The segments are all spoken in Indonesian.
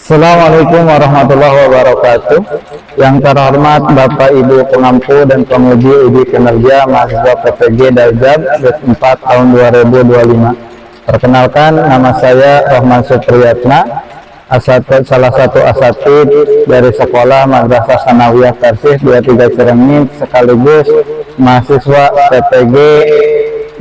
Assalamualaikum warahmatullahi wabarakatuh. Yang terhormat Bapak Ibu pengampu dan penguji uji kinerja mahasiswa PPG Daljab 4 tahun 2025. Perkenalkan, nama saya Rahman Supriyatna, salah satu asatid dari sekolah Madrasah Sanawiyah Persih 23 Ciremai, sekaligus mahasiswa PPG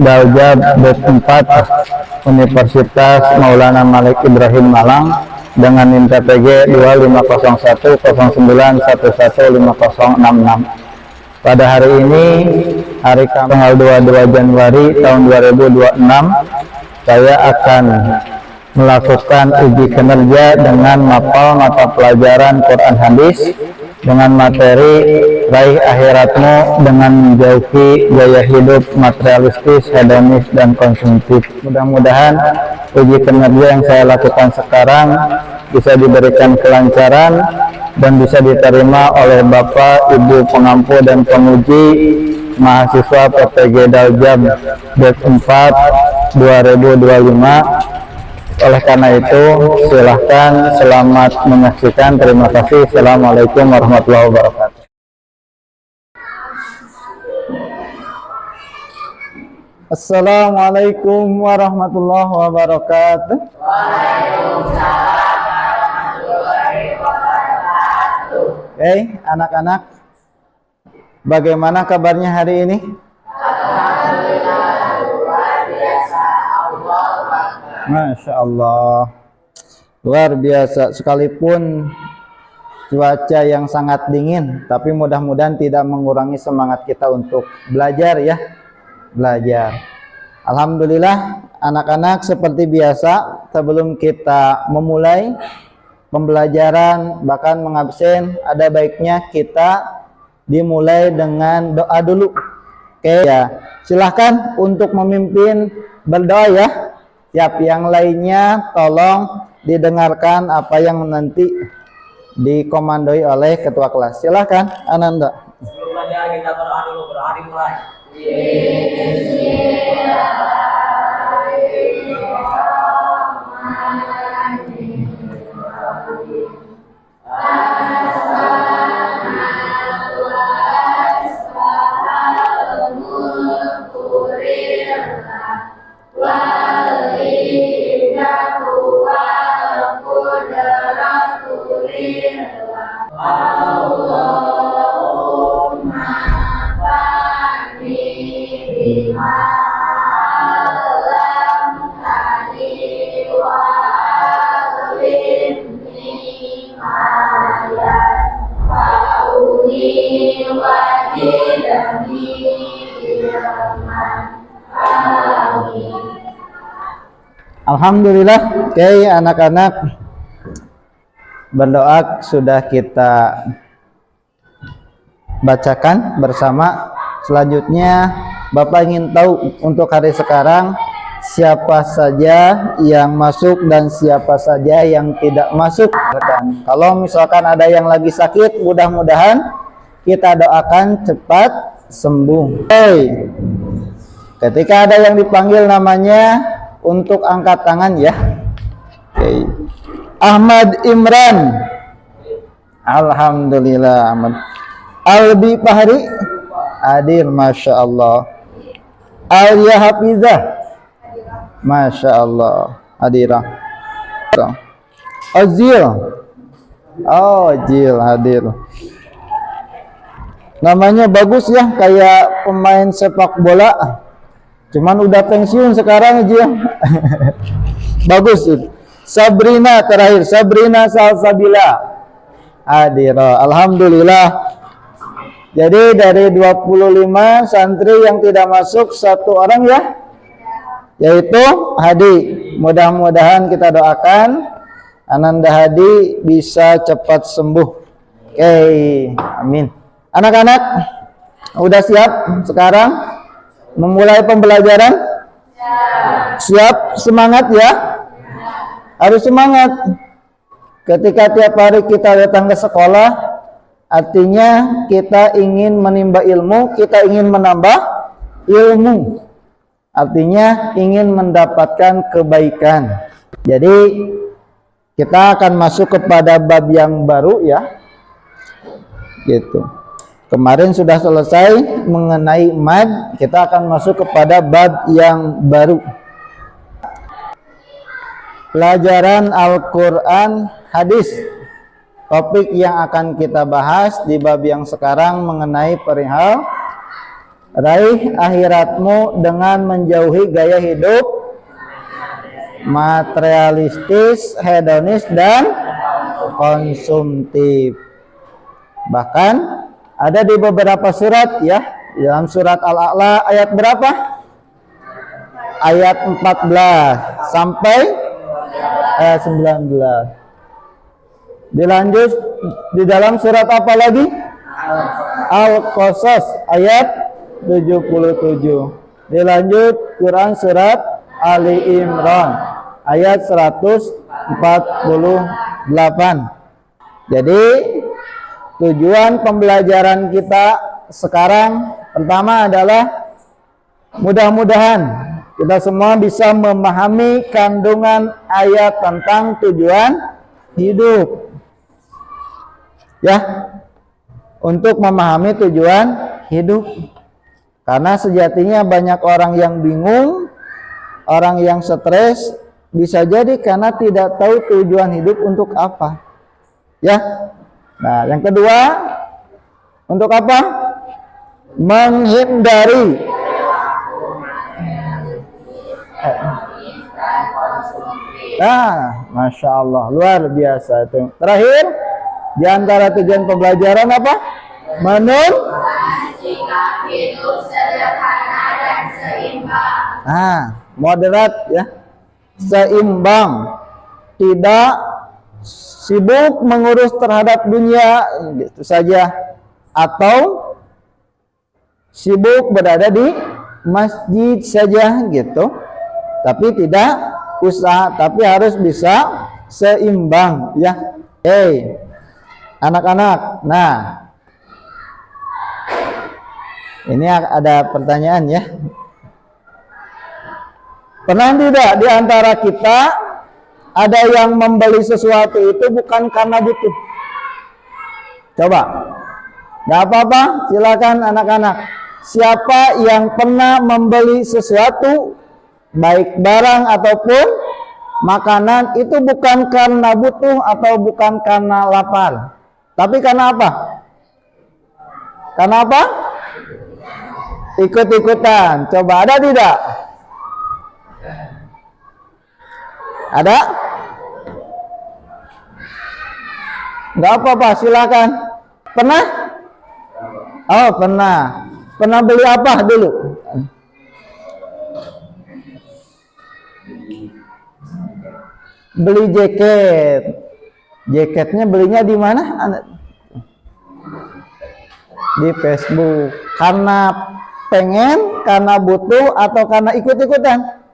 Daljab 4 Universitas Maulana Malik Ibrahim Malang dengan NIM PPG 250109115066. Pada hari ini, hari Kamis tanggal 22 Januari tahun 2026, saya akan melakukan uji kinerja dengan mapel mata pelajaran Quran Hadis dengan materi Raih Akhiratmu dengan menjauhi gaya hidup materialistis, hedonis, dan konsumtif. Mudah-mudahan uji kinerja yang saya lakukan sekarang bisa diberikan kelancaran dan bisa diterima oleh Bapak, Ibu pengampu dan penguji mahasiswa PPG Daljab 4 2025. Oleh karena itu, silahkan selamat menyaksikan. Terima kasih. Assalamualaikum warahmatullahi wabarakatuh. Assalamualaikum warahmatullahi wabarakatuh. Waalaikumsalam warahmatullahi wabarakatuh. Oke, anak-anak, bagaimana kabarnya hari ini? Masya Allah, luar biasa. Sekalipun cuaca yang sangat dingin, tapi mudah-mudahan tidak mengurangi semangat kita untuk belajar ya. Belajar. Alhamdulillah, anak-anak, seperti biasa, sebelum kita memulai pembelajaran bahkan mengabsen, ada baiknya kita dimulai dengan doa dulu. Oke ya, silahkan untuk memimpin berdoa ya. Siap, yang lainnya tolong didengarkan apa yang nanti dikomandoi oleh ketua kelas. Silakan, Ananda. Sebelum belajar kita berdoa dulu, berdoa dimulai. Alhamdulillah. Oke, anak-anak, berdoa sudah kita bacakan bersama. Selanjutnya Bapak ingin tahu untuk hari sekarang siapa saja yang masuk dan siapa saja yang tidak masuk. Kalau misalkan ada yang lagi sakit, mudah-mudahan kita doakan cepat sembuh. Hey, ketika ada yang dipanggil namanya, untuk angkat tangan ya. Okay. Ahmad Imran. Alhamdulillah. Ahmad. Albi Fahri hadir, Masya Allah. Alia Hafizah, Masya Allah, hadirah. Ozil, oh Jil hadir. Namanya bagus ya, kayak pemain sepak bola. Cuman udah pensiun sekarang aja. Bagus. Sabrina terakhir, Sabrina Salsabila hadir. Alhamdulillah. Jadi dari 25 santri yang tidak masuk, satu orang ya, yaitu Hadi. Mudah-mudahan kita doakan Ananda Hadi bisa cepat sembuh. Oke, amin. Anak-anak, udah siap sekarang memulai pembelajaran? Siap, semangat ya. Harus semangat. Ketika tiap hari kita datang ke sekolah, artinya kita ingin menimba ilmu, kita ingin menambah ilmu. Artinya ingin mendapatkan kebaikan. Jadi Kita akan masuk kepada bab yang baru ya. Gitu. Kemarin sudah selesai mengenai mad, kita akan masuk kepada bab yang baru. Pelajaran Al-Qur'an hadis. Topik yang akan kita bahas di bab yang sekarang mengenai perihal raih akhiratmu dengan menjauhi gaya hidup materialistis, hedonis, dan konsumtif. Bahkan ada di beberapa surat ya, dalam surat Al-A'la ayat berapa? Ayat 14 sampai ayat 19. Dilanjut di dalam surat apa lagi? Al-Qasas ayat 77. Dilanjut Quran surat Ali Imran ayat 148. Jadi tujuan pembelajaran kita sekarang pertama adalah mudah-mudahan kita semua bisa memahami kandungan ayat tentang tujuan hidup. Ya, untuk memahami tujuan hidup. Karena sejatinya banyak orang yang bingung, orang yang stres, bisa jadi karena tidak tahu tujuan hidup untuk apa. Ya. Nah, yang kedua, untuk apa? Menghindari Masya Allah, luar biasa itu. Terakhir, di antara tujuan pembelajaran apa? Moderat ya, seimbang, tidak sibuk mengurus terhadap dunia gitu saja, atau sibuk berada di masjid saja gitu, tapi tidak usaha, tapi harus bisa seimbang ya. Anak-anak, nah ini ada pertanyaan ya. Pernah tidak di antara kita ada yang membeli sesuatu itu bukan karena butuh? Coba. Gak apa-apa, silakan anak-anak. Siapa yang pernah membeli sesuatu, baik barang ataupun makanan, itu bukan karena butuh atau bukan karena lapar, tapi karena apa? Karena apa? Ikut-ikutan. Coba, ada tidak? Ada? Nggak apa-apa, silakan. Pernah? Oh, pernah. Pernah beli apa dulu? Beli jaket. Jaketnya belinya di mana? Di Facebook. Karena pengen, karena butuh, atau karena ikut-ikutan?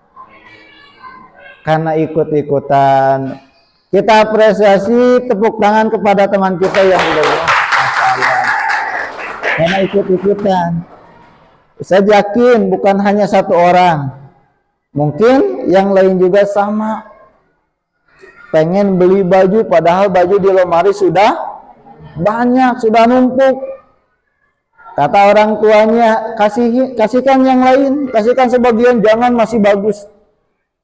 Karena ikut-ikutan. Kita apresiasi, tepuk tangan kepada teman kita yang sudah karena ikut-ikutan. Saya yakin bukan hanya satu orang, mungkin yang lain juga sama. Pengen beli baju, padahal baju di lemari sudah banyak, sudah numpuk. Kata orang tuanya, kasihkan yang lain, kasihkan sebagian, jangan masih bagus.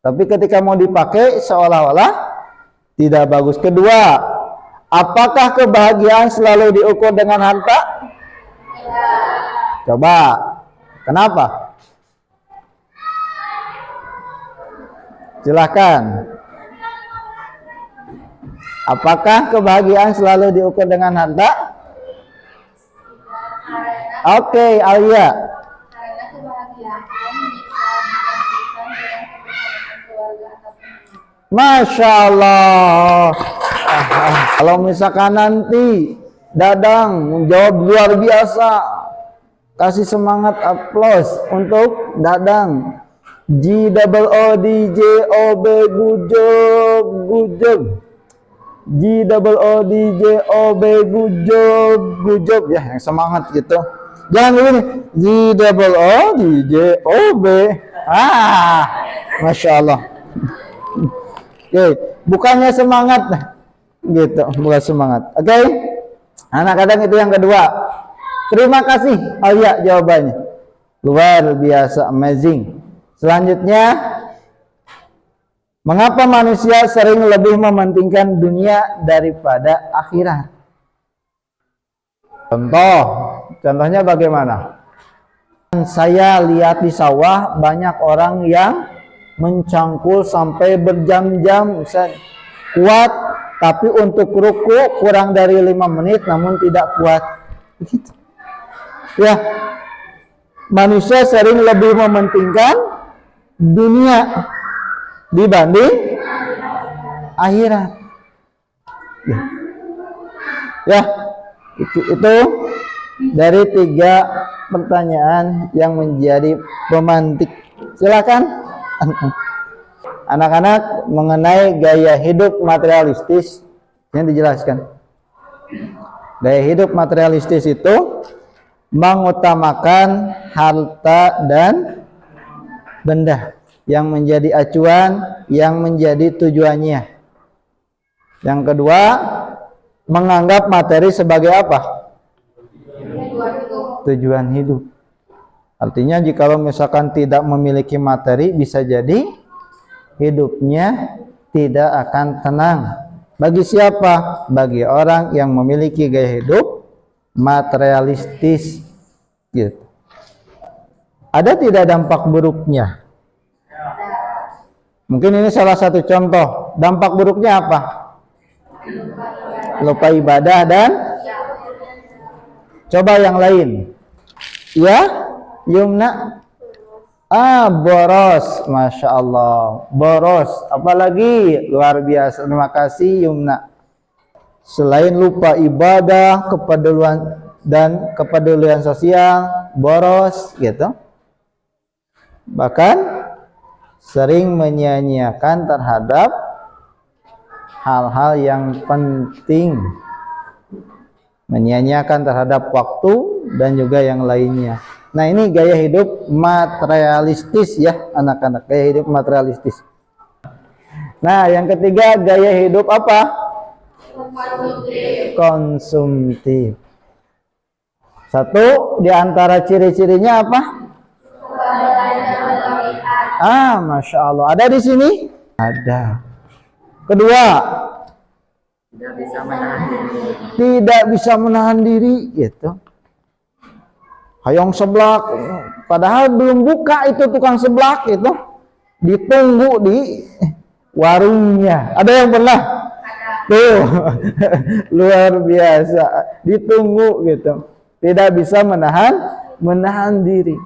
Tapi ketika mau dipakai seolah-olah tidak bagus. Kedua, apakah kebahagiaan selalu diukur dengan harta? Coba, kenapa? Silakan. Apakah kebahagiaan selalu diukur dengan harta? Oke, Alia. Karena kebahagiaan bisa digantikan dengan kebersamaan keluarga atau teman. Masya Allah. Kalau misalkan nanti Dadang menjawab luar biasa, kasih semangat aplaus untuk Dadang. G-O-O-D-J-O-B, good job, good job. G-O-O-D-J-O-B, good job, good job. Ya, yang semangat gitu. Jangan begini, G-O-O-D-J-O-B. Masya Allah. Oke, bukannya semangat, gitu, bukan semangat. Oke, anak kadang itu yang kedua. Terima kasih. Oh iya, jawabannya luar biasa, amazing. Selanjutnya, mengapa manusia sering lebih mementingkan dunia daripada akhirat? Contohnya bagaimana? Saya lihat di sawah banyak orang yang mencangkul sampai berjam-jam, kuat, tapi untuk ruku kurang dari 5 menit namun tidak kuat. Begitu. Ya, manusia sering lebih mementingkan dunia dibanding akhirat. Ya, itu dari 3 pertanyaan yang menjadi pemantik. Silakan anak-anak, mengenai gaya hidup materialistis yang dijelaskan. Gaya hidup materialistis itu mengutamakan harta dan benda yang menjadi acuan, yang menjadi tujuannya. Yang kedua, menganggap materi sebagai apa? Tujuan hidup. Artinya jika misalkan tidak memiliki materi, bisa jadi hidupnya tidak akan tenang. Bagi siapa? Bagi orang yang memiliki gaya hidup materialistis, gitu. Ada tidak dampak buruknya? Mungkin ini salah satu contoh. Dampak buruknya apa? Lupa ibadah dan coba yang lain. Ya, Yumna. Boros. Masya Allah, boros. Apalagi luar biasa. Terima kasih Yumna. Selain lupa ibadah, kepedulian sosial, boros, gitu. Bahkan sering menyia-nyiakan terhadap hal-hal yang penting, menyia-nyiakan terhadap waktu dan juga yang lainnya. Nah, ini gaya hidup materialistis ya anak-anak, gaya hidup materialistis. Nah, yang ketiga, gaya hidup apa? Konsumtif. Satu di antara ciri-cirinya apa? Masya Allah. Ada di sini? Ada. Kedua, tidak bisa menahan diri, gitu. Hayong seblak, padahal belum buka itu tukang seblak itu, ditunggu di warungnya. Ada yang pernah? Tuh, luar biasa, ditunggu gitu, tidak bisa menahan diri.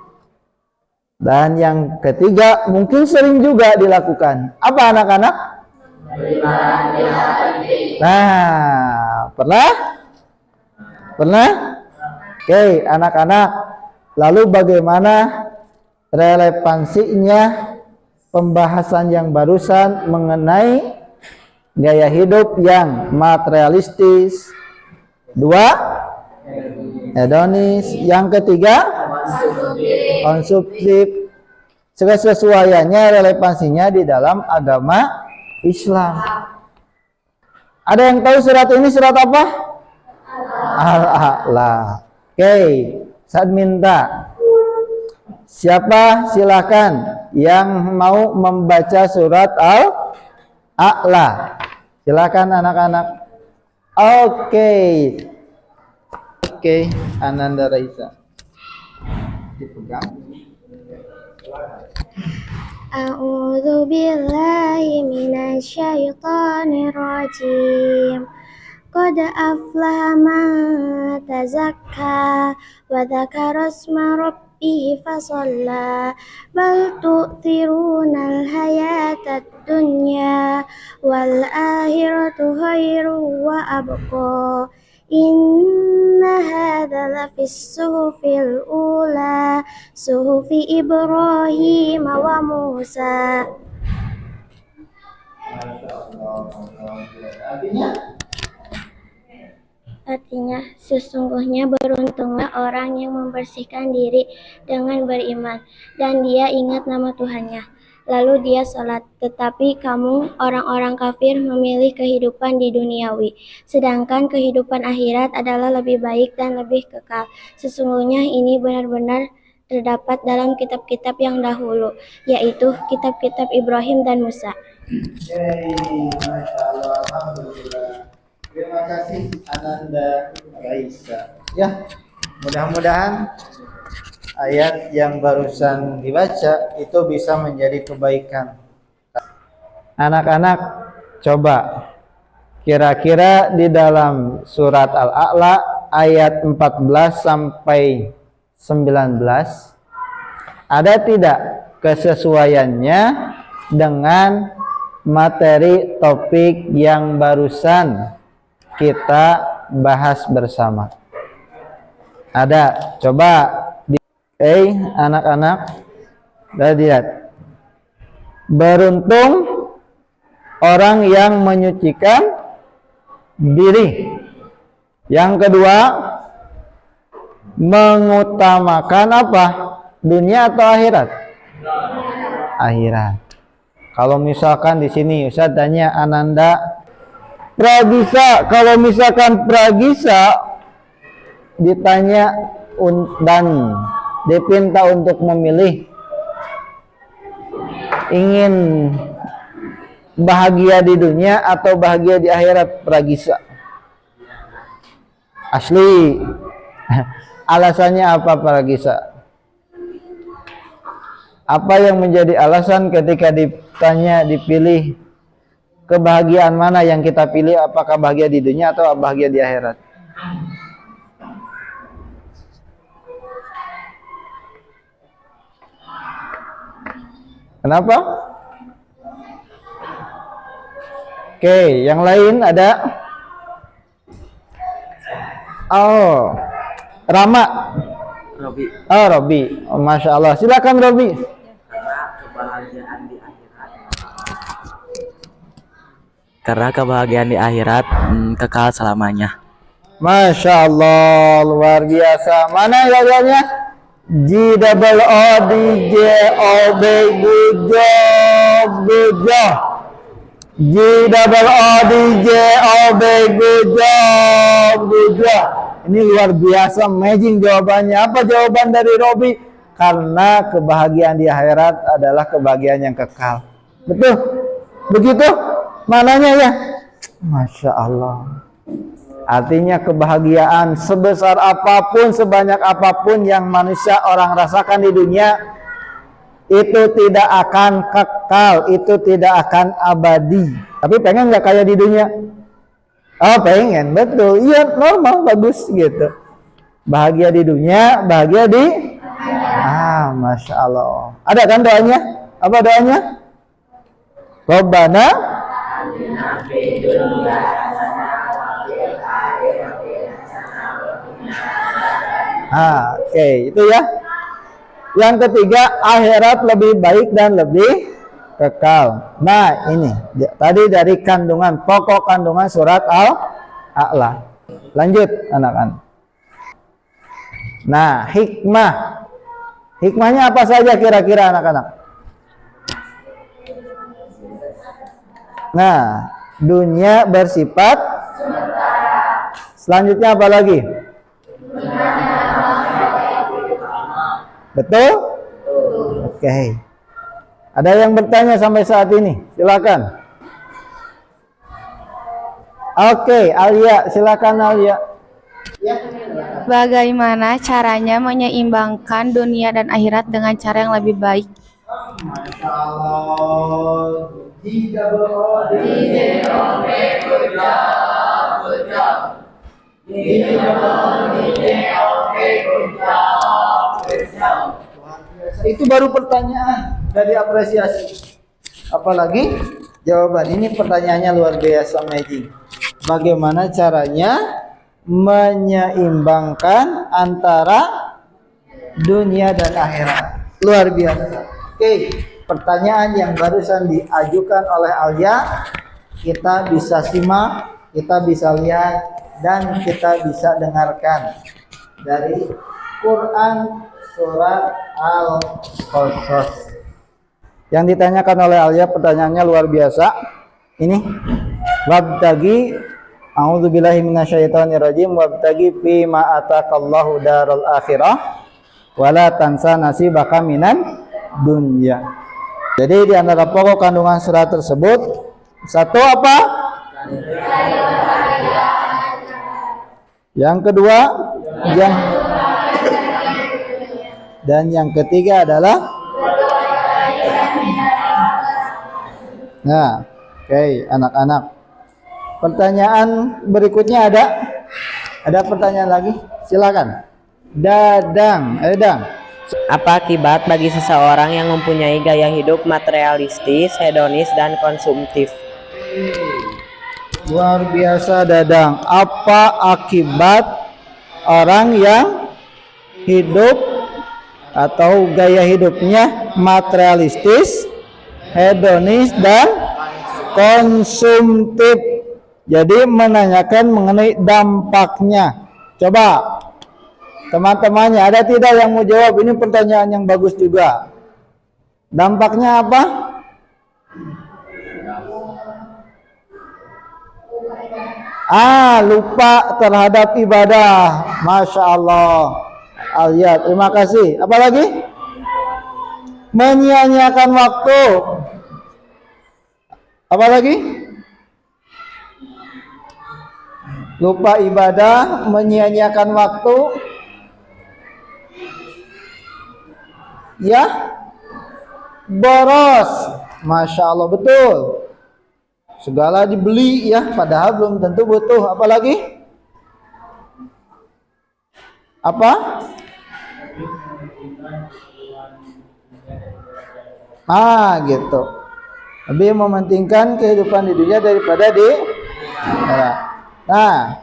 Dan yang ketiga, mungkin sering juga dilakukan. Apa anak-anak? Nah, pernah? Oke, anak-anak, lalu bagaimana relevansinya pembahasan yang barusan mengenai gaya hidup yang materialistis? 2, hedonis. Yang ketiga, konsumtif. Kesesuaiannya, relevansinya di dalam agama Islam. Ada yang tahu surat ini surat apa? Al-A'la. Oke, saya minta siapa silakan yang mau membaca surat Al-A'la. Silakan anak-anak. Oke, Ananda Raisa. Dipegang. A'udzu billahi minasyaitonir rajim. Qad aflaha man tazakka wa dzakara isma rabbih fasalla bal tu'thirunal hayatad dunya wal akhiratu khairu wa abqa. Inna hadza lafis suhufil ula suhufi Ibrahim wa Musa. Artinya, sesungguhnya beruntunglah orang yang membersihkan diri dengan beriman dan dia ingat nama Tuhannya. lalu dia sholat. Tetapi kamu, orang-orang kafir, memilih kehidupan di duniawi, sedangkan kehidupan akhirat adalah lebih baik dan lebih kekal. Sesungguhnya ini benar-benar terdapat dalam kitab-kitab yang dahulu, yaitu kitab-kitab Ibrahim dan Musa. Masya Allah, Alhamdulillah. Terima kasih Ananda Raisa. Ya, mudah-mudahan ayat yang barusan dibaca itu bisa menjadi kebaikan. Anak-anak, coba kira-kira di dalam surat Al-A'la ayat 14 sampai 19 ada tidak kesesuaiannya dengan materi topik yang barusan kita bahas bersama? Ada? Coba anak-anak, lihat. Beruntung orang yang menyucikan diri. Yang kedua, mengutamakan apa? Dunia atau akhirat? Akhirat. Kalau misalkan di sini Ustaz tanya Ananda Pragisa, kalau misalkan Pragisa ditanya dan dipinta untuk memilih, ingin bahagia di dunia atau bahagia di akhirat, Pragisa? Asli. Alasannya apa, Pragisa? Apa yang menjadi alasan ketika ditanya dipilih kebahagiaan mana yang kita pilih, apakah bahagia di dunia atau bahagia di akhirat? Kenapa? Oke, yang lain ada? Oh, Rama. Robi. Oh, Robi. Oh, Masya Allah. Silakan Robi. Karena kebahagiaan di akhirat kekal selamanya. Masya Allah, luar biasa. Mana jawabannya? G double O D J O B Gujo Gujo. G double O D J O B Gujo Gujo. Ini luar biasa, amazing jawabannya. Apa jawaban dari Robi? Karena kebahagiaan di akhirat adalah kebahagiaan yang kekal. Betul? Begitu? Mananya ya? Masya Allah. Artinya kebahagiaan sebesar apapun, sebanyak apapun yang manusia orang rasakan di dunia, itu tidak akan kekal, itu tidak akan abadi. Tapi pengen nggak kayak di dunia? Oh pengen, betul. Iya normal, bagus gitu. Bahagia di dunia, bahagia di Masya Allah. Ada kan doanya? Apa doanya? Rabbana oke, itu ya. Yang ketiga, akhirat lebih baik dan lebih kekal. Nah, ini tadi dari kandungan, pokok kandungan surat Al-A'la. Lanjut, anak-anak. Nah, hikmah. Hikmahnya apa saja kira-kira, anak-anak? Nah, dunia bersifat selanjutnya apa lagi? Betul? Oke. Ada yang bertanya sampai saat ini? Silakan. Oke, Alia, silakan Alia. Bagaimana caranya menyeimbangkan dunia dan akhirat dengan cara yang lebih baik? Masya Allah. Itu baru pertanyaan dari apresiasi. Apalagi jawaban ini, pertanyaannya luar biasa, amazing. Bagaimana caranya menyeimbangkan antara dunia dan akhirat? Luar biasa. Oke, pertanyaan yang barusan diajukan oleh Alia, kita bisa simak, kita bisa lihat, dan kita bisa dengarkan dari Quran surat Al-Qasas. Yang ditanyakan oleh Alia pertanyaannya luar biasa. Ini wabtagi a'udzubillahi minasyaitonirrajim wabtagi fi ma atakallahu darul akhirah wala tansa nasibaka minan dunya. Jadi di antara pokok kandungan surat tersebut satu apa? Yang kedua dan yang ketiga adalah nah, oke, anak-anak. Pertanyaan berikutnya ada pertanyaan lagi? Silakan. Dadang, Dang. Apa akibat bagi seseorang yang mempunyai gaya hidup materialistis, hedonis, dan konsumtif? Luar biasa, Dadang. Apa akibat orang yang hidup atau gaya hidupnya materialistis, hedonis, dan konsumtif? Jadi menanyakan mengenai dampaknya. Coba teman-temannya, ada tidak yang mau jawab? Ini pertanyaan yang bagus juga. Dampaknya apa? Lupa terhadap ibadah. Masya Allah. Alia, terima kasih. Apa lagi? Menyia-nyiakan waktu. Apa lagi? Lupa ibadah, menyia-nyiakan waktu. Ya, boros. Masya Allah, betul. Segala dibeli ya, padahal belum tentu butuh. Apa lagi? Apa? Gitu. Lebih mementingkan kehidupan di dunia daripada di akhirat. Nah,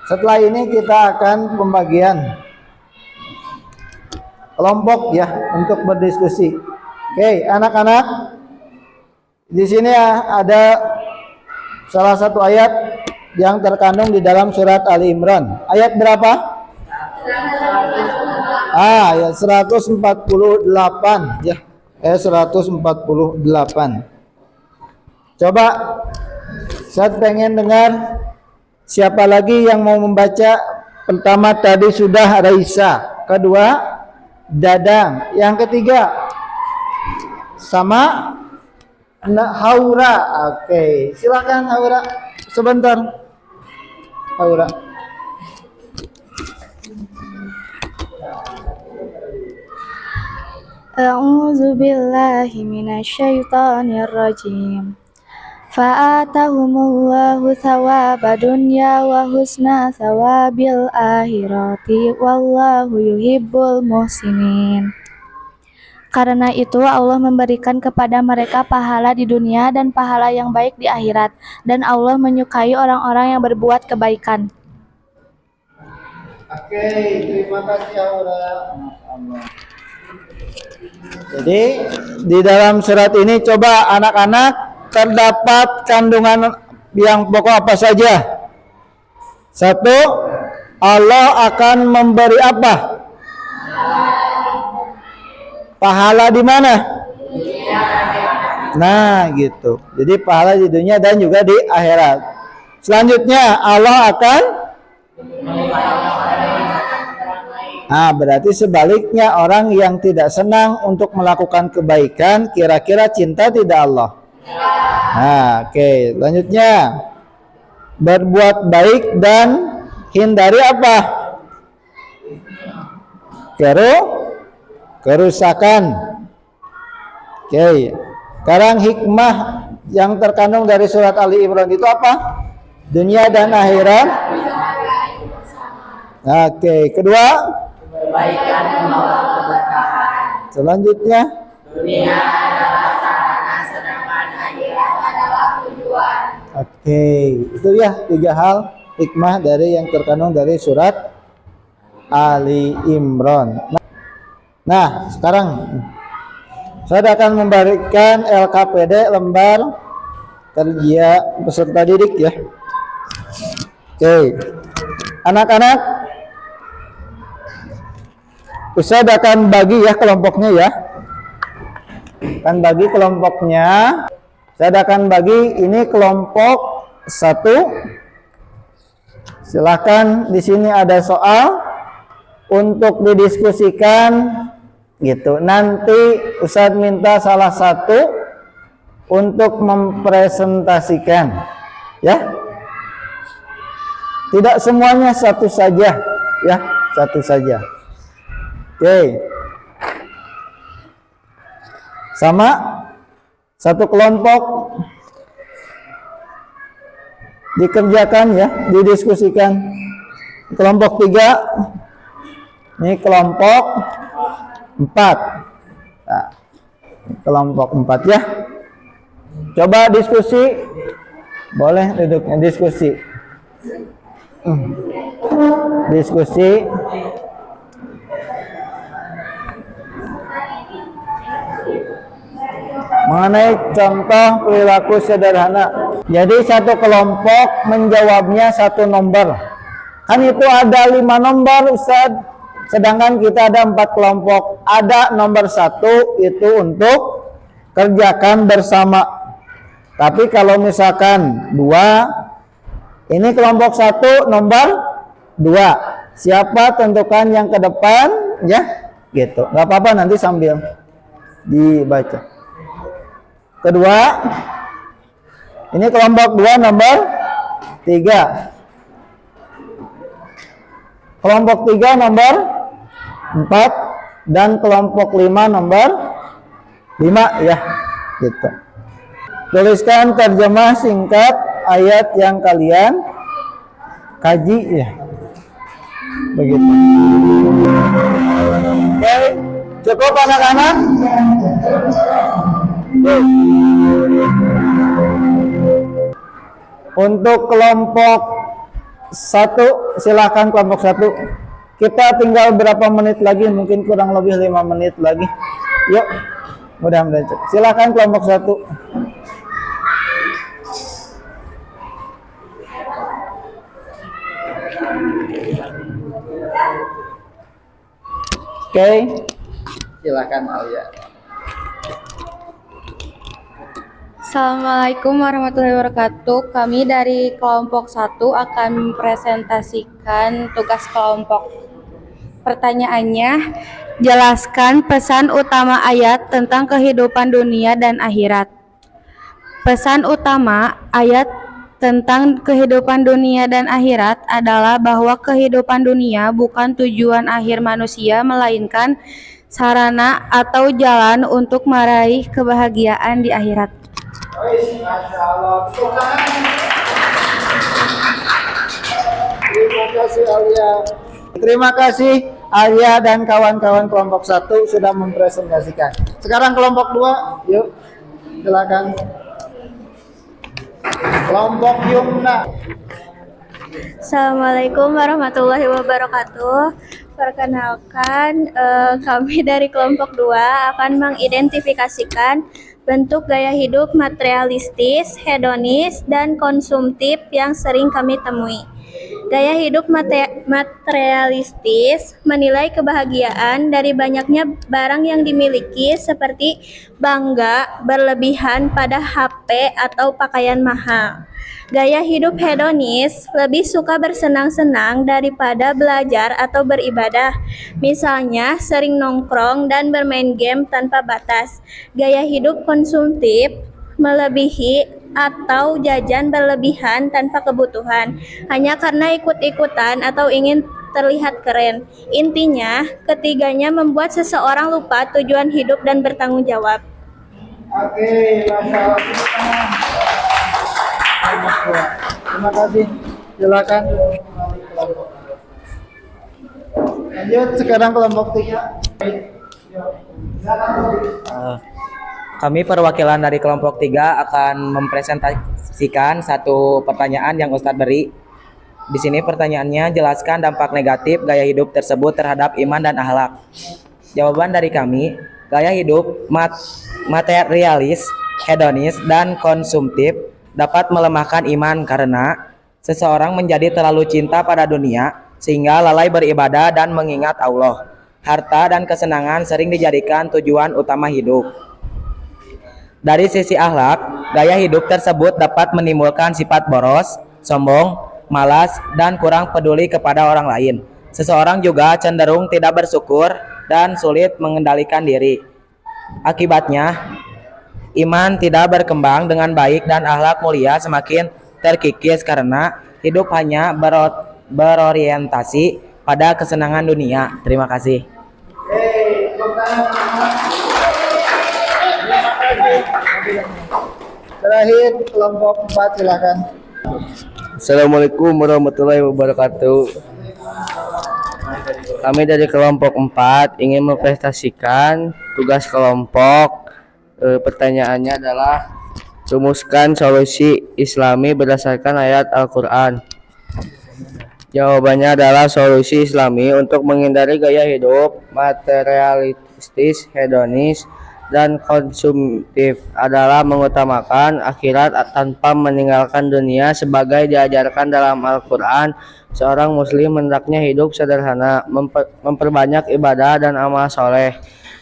setelah ini kita akan pembagian kelompok ya untuk berdiskusi. Oke, anak-anak, di sini ada salah satu ayat yang terkandung di dalam surat Ali Imran. Ayat berapa? Ayat 148 ya. Ayat 148. Coba saya pengen dengar siapa lagi yang mau membaca. Pertama tadi sudah Raisa, kedua Dadang, yang ketiga sama Haura. Oke, silakan Haura. Sebentar. Haura. A'udzu billahi minasyaitonir rajim. Fa'atahumullahu thawaba dunya wa husna thawabil akhirati wallahu yuhibbul muhsinin. Karena itu Allah memberikan kepada mereka pahala di dunia dan pahala yang baik di akhirat, dan Allah menyukai orang-orang yang berbuat kebaikan. Oke, terima kasih Aura. Jadi di dalam surat ini coba anak-anak terdapat kandungan yang pokok apa saja? Satu, Allah akan memberi apa? Pahala di mana? Nah, gitu. Jadi pahala di dunia dan juga di akhirat. Selanjutnya Allah akan berarti sebaliknya orang yang tidak senang untuk melakukan kebaikan kira-kira cinta tidak Allah? Oke. Selanjutnya berbuat baik dan hindari apa? Kerusakan. Oke. Sekarang hikmah yang terkandung dari surat Ali Imran itu apa? Dunia dan akhirat. Oke. Kedua, kebaikan menolak keberkahan. Selanjutnya, dunia adalah sarana sedangkan akhirat adalah tujuan. Oke, itu ya 3 hal hikmah dari yang terkandung dari surat Ali Imran. Nah, sekarang saya akan memberikan LKPD lembar kerja peserta didik ya. Oke, anak-anak, Ustaz akan bagi ya kelompoknya ya. Akan bagi kelompoknya. Saya akan bagi ini kelompok 1. Silakan, di sini ada soal untuk didiskusikan gitu. Nanti Ustadz minta salah satu untuk mempresentasikan, ya. Tidak semuanya satu saja, ya, satu saja. Oke. Sama satu kelompok dikerjakan, ya, didiskusikan. Kelompok 3, ini kelompok 4. Nah, kelompok 4, ya. Coba diskusi, boleh duduknya diskusi. Diskusi. Mengenai contoh perilaku sederhana. Jadi satu kelompok menjawabnya satu nomor. Kan itu ada 5 nomor, Ustaz. Sedangkan kita ada 4 kelompok. Ada nomor 1 itu untuk kerjakan bersama. Tapi kalau misalkan 2, ini kelompok 1 nomor 2. Siapa tentukan yang ke depan, ya, gitu. Gak apa-apa, nanti sambil dibaca. Kedua, ini kelompok 2 nomor 3. Kelompok 3 nomor 4 dan kelompok 5 nomor 5, ya, gitu. Tuliskan terjemah singkat ayat yang kalian kaji, ya. Begitu. Oke, cukup anak-anak? Untuk kelompok 1, silakan kelompok 1. Kita tinggal berapa menit lagi? Mungkin kurang lebih 5 menit lagi. Yuk, mudah-mudahan cukup. Silakan kelompok 1. Oke, silakan Alia. Assalamualaikum warahmatullahi wabarakatuh. Kami dari kelompok 1 akan mempresentasikan tugas kelompok. Pertanyaannya, jelaskan pesan utama ayat tentang kehidupan dunia dan akhirat. Pesan utama ayat tentang kehidupan dunia dan akhirat adalah bahwa kehidupan dunia bukan tujuan akhir manusia, melainkan sarana atau jalan untuk meraih kebahagiaan di akhirat. Masya Allah. Terima kasih Alia. Terima kasih Alia dan kawan-kawan kelompok 1 sudah mempresentasikan. Sekarang kelompok 2, yuk, silakan. Kelompok Yumna. Assalamualaikum warahmatullahi wabarakatuh. Perkenalkan, kami dari kelompok 2 akan mengidentifikasikan bentuk gaya hidup materialistis, hedonis, dan konsumtif yang sering kami temui. Gaya hidup materialistis menilai kebahagiaan dari banyaknya barang yang dimiliki, seperti bangga berlebihan pada HP atau pakaian mahal. Gaya hidup hedonis lebih suka bersenang-senang daripada belajar atau beribadah. Misalnya, sering nongkrong dan bermain game tanpa batas. Gaya hidup konsumtif melebihi atau jajan berlebihan tanpa kebutuhan, hanya karena ikut-ikutan atau ingin terlihat keren. Intinya, ketiganya membuat seseorang lupa tujuan hidup dan bertanggung jawab. Oke, masalah. Terima kasih. Silakan. Lanjut, sekarang kelompok 3. Kami perwakilan dari kelompok 3 akan mempresentasikan satu pertanyaan yang Ustadz beri. Di sini pertanyaannya, jelaskan dampak negatif gaya hidup tersebut terhadap iman dan akhlak. Jawaban dari kami, gaya hidup materialis, hedonis, dan konsumtif dapat melemahkan iman karena seseorang menjadi terlalu cinta pada dunia sehingga lalai beribadah dan mengingat Allah. Harta dan kesenangan sering dijadikan tujuan utama hidup. Dari sisi akhlak, gaya hidup tersebut dapat menimbulkan sifat boros, sombong, malas, dan kurang peduli kepada orang lain. Seseorang juga cenderung tidak bersyukur dan sulit mengendalikan diri. Akibatnya, iman tidak berkembang dengan baik dan akhlak mulia semakin terkikis karena hidup hanya berorientasi pada kesenangan dunia. Terima kasih. Terakhir kelompok 4 silakan. Assalamualaikum warahmatullahi wabarakatuh. Kami dari kelompok 4 ingin mempresentasikan tugas kelompok. Pertanyaannya adalah rumuskan solusi Islami berdasarkan ayat Al-Quran. Jawabannya adalah solusi Islami untuk menghindari gaya hidup materialistis, hedonis, dan konsumtif adalah mengutamakan akhirat tanpa meninggalkan dunia sebagai diajarkan dalam Al-Quran. Seorang muslim hendaknya hidup sederhana, memperbanyak ibadah dan amal soleh,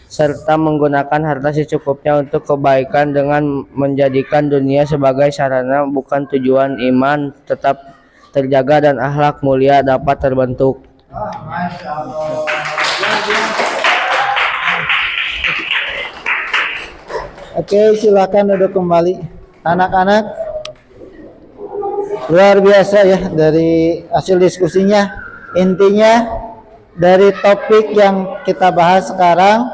serta menggunakan harta secukupnya untuk kebaikan dengan menjadikan dunia sebagai sarana bukan tujuan. Iman tetap terjaga dan akhlak mulia dapat terbentuk. Masya Allah. Oke, silakan duduk kembali. Anak-anak, luar biasa ya dari hasil diskusinya. Intinya dari topik yang kita bahas sekarang,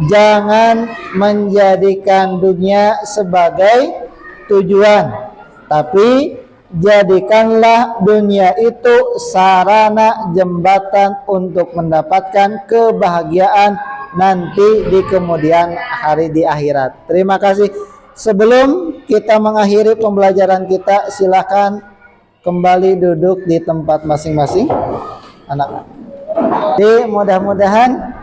jangan menjadikan dunia sebagai tujuan, tapi jadikanlah dunia itu sarana jembatan untuk mendapatkan kebahagiaan nanti di kemudian hari di akhirat. Terima kasih. Sebelum kita mengakhiri pembelajaran kita, silakan kembali duduk di tempat masing-masing. Anak. Jadi mudah-mudahan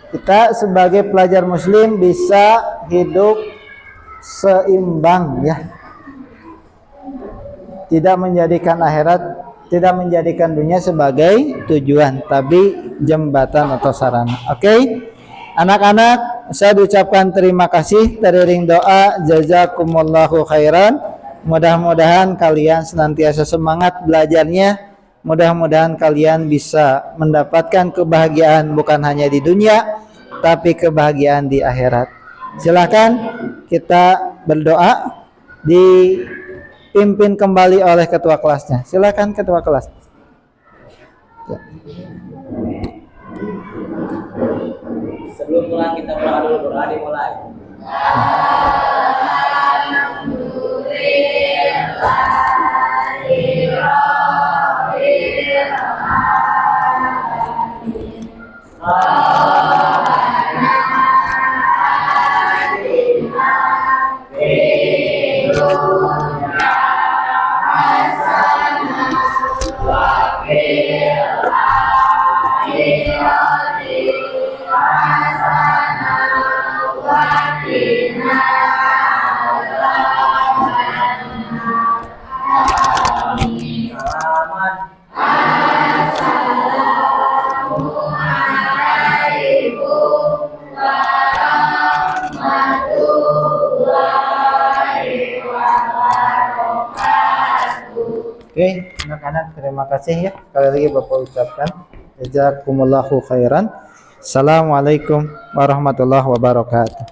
kita sebagai pelajar muslim bisa hidup seimbang ya. Tidak menjadikan akhirat, tidak menjadikan dunia sebagai tujuan, tapi jembatan atau sarana. Oke? Anak-anak, saya ucapkan terima kasih, teriring doa, jazakumullahu khairan. Mudah-mudahan kalian senantiasa semangat belajarnya. Mudah-mudahan kalian bisa mendapatkan kebahagiaan bukan hanya di dunia, tapi kebahagiaan di akhirat. Silakan kita berdoa, dipimpin kembali oleh ketua kelasnya. Silakan ketua kelas. Ya. Sebelum pulang kita berdoa dulu, doa dimulai. Oke, anak-anak terima kasih ya. Sekali lagi Bapak ucapkan jazakumullahu khairan. Assalamualaikum warahmatullahi wabarakatuh.